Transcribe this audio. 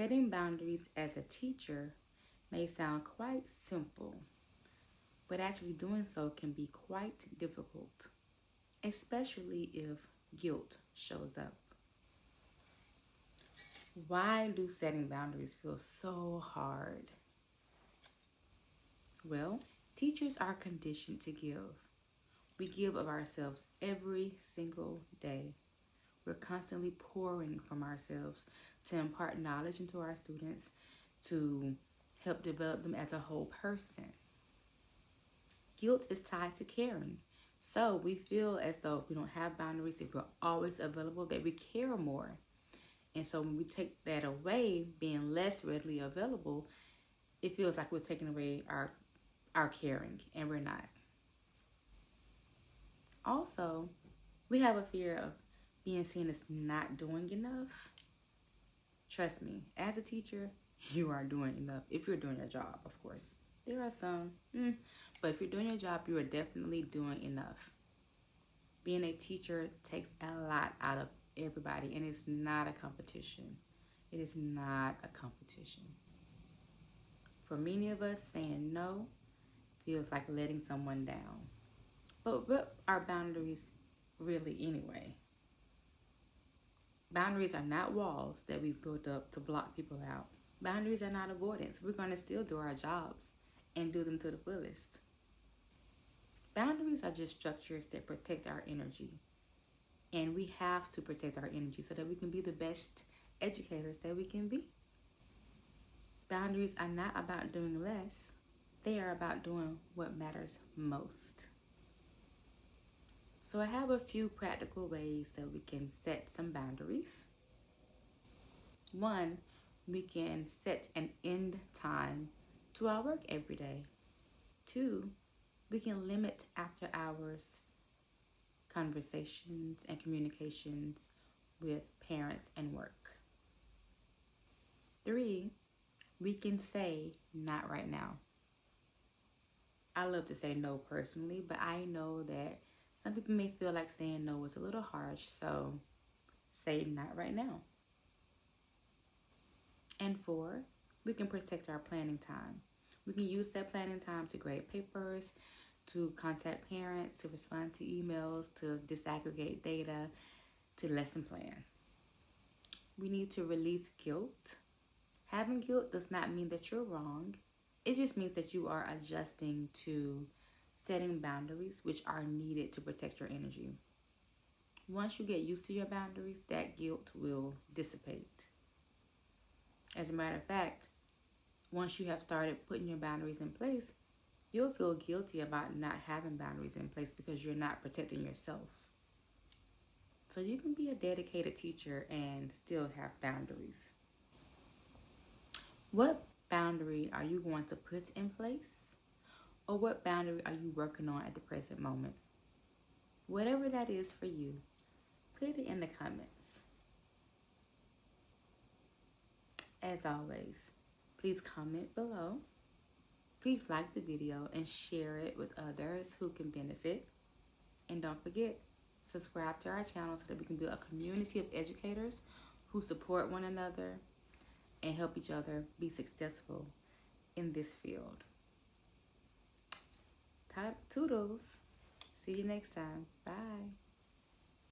Setting boundaries as a teacher may sound quite simple, but actually doing so can be quite difficult, especially if guilt shows up. Why do setting boundaries feel so hard? Well, teachers are conditioned to give. We give of ourselves every single day. We're constantly pouring from ourselves to impart knowledge into our students, to help develop them as a whole person. Guilt is tied to caring. So we feel as though if we don't have boundaries, if we're always available, that we care more. And so when we take that away, being less readily available, it feels like we're taking away our caring, and we're not. Also, we have a fear of being seen as not doing enough. Trust me, as a teacher, you are doing enough if you're doing your job, of course. There are some, but if you're doing your job, you are definitely doing enough. Being a teacher takes a lot out of everybody, and it's not a competition. It is not a competition. For many of us, saying no feels like letting someone down. But what are boundaries really anyway? Boundaries are not walls that we've built up to block people out. Boundaries are not avoidance. We're going to still do our jobs and do them to the fullest. Boundaries are just structures that protect our energy. And we have to protect our energy so that we can be the best educators that we can be. Boundaries are not about doing less. They are about doing what matters most. So I have a few practical ways that we can set some boundaries. One, we can set an end time to our work every day. Two, we can limit after hours conversations and communications with parents and work. Three, we can say not right now. I love to say no personally, but I know that some people may feel like saying no is a little harsh, so say not right now. And four, we can protect our planning time. We can use that planning time to grade papers, to contact parents, to respond to emails, to disaggregate data, to lesson plan. We need to release guilt. Having guilt does not mean that you're wrong. It just means that you are adjusting to setting boundaries which are needed to protect your energy. Once you get used to your boundaries, that guilt will dissipate. As a matter of fact, once you have started putting your boundaries in place, you'll feel guilty about not having boundaries in place because you're not protecting yourself. So you can be a dedicated teacher and still have boundaries. What boundary are you going to put in place? Or what boundary are you working on at the present moment? Whatever that is for you, put it in the comments. As always, please comment below. Please like the video and share it with others who can benefit. And don't forget, subscribe to our channel so that we can build a community of educators who support one another and help each other be successful in this field. Toodles. See you next time. Bye.